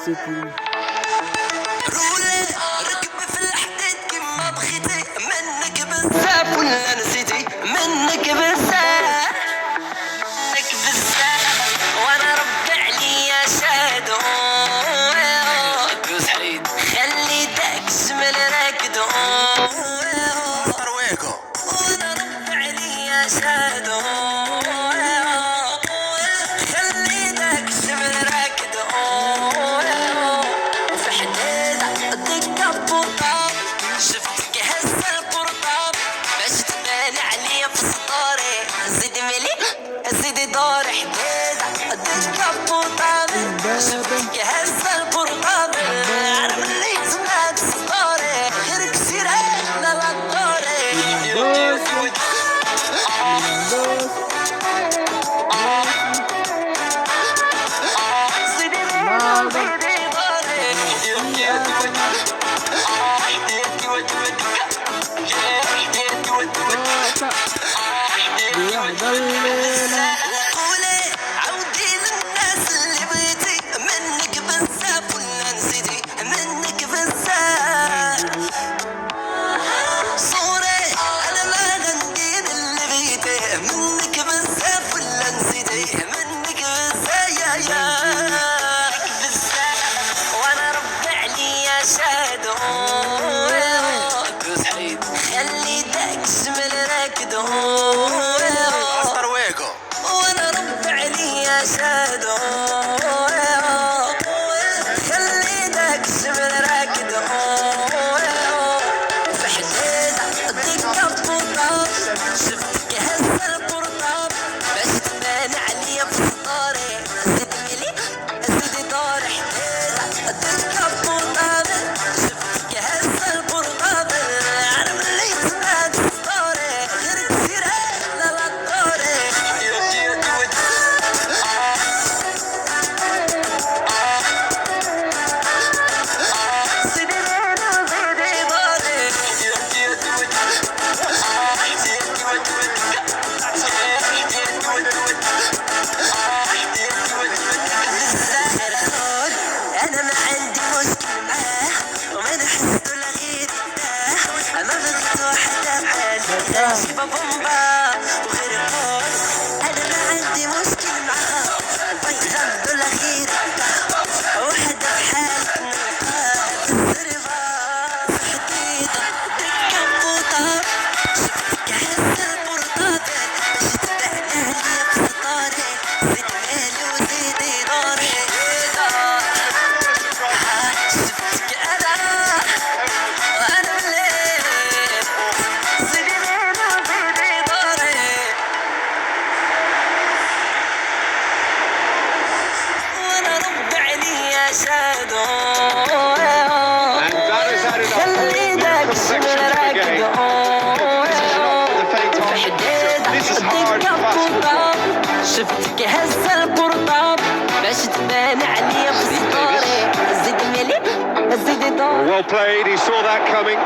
سيتي. رولي ركبي في الحديد كيما بغيتي، منك بزاف ولا نسيتي، منك بزاف منك بزاف، وانا ربي عليا شادو دوز حيد خلي داك الجمل راكدو وانا ربي عليا شادو خلي داك الجمل راكدو وفي حديدة ديك بوطاب شفتك هزة البرطاب باش تبان عليا في سطوري، زيدي ملي زيدي دور حديدة ديك بوطاب شفتك هزة البرطاب عرف اللي تسمعك سطوري غير كسيرة لا لا دوري قولي عودي للناس اللي بغيتي، منك بزاف ولا نسيتي، منك بزاف صوري انا ما غندير اللي بغيتي، منك بزاف ولا نسيتي، منك بزاف بزاف، وانا ربي عليا شادو دوز حيد خلي داك الجمل راكدو وانا ربي عليا شادو خلي داك الجمل راكدو في حديدة ديك بوطاب شفتك هزة البرطاب باش تبان عليا في سطوري، زيدي ملي زيدي دور حديدة ديك بوطاب شفتك هزة البرطاب عرف اللي تسمعك سطوري غير كسيرة لا لا دوري انا ما عندي مشكل معاه وما نحس ولا غير يرتاح، اما بغيت وحده بحالي جيبه بومبا وغير يقول انا ما عندي مشكل معاه بغيت غمض ولا غير يرتاح، وحده بحالي نلقاه الزربه في حديده دكه بوطاب شفتك هزه البرطاب باش تبان عليا في سطوري، زيدي مالي وزيدي دوري شفتك انا وانا الليل زيدي مالي وزيدي دوري وانا ربي عليا شادو And that has added up خلي داك to the الجمل perfection of the game. راكدو This is hard fast شفتك هزة البرطاب باش تبان عليا في سطوري، زيدي مالي زيدي دور Well played, he saw that coming.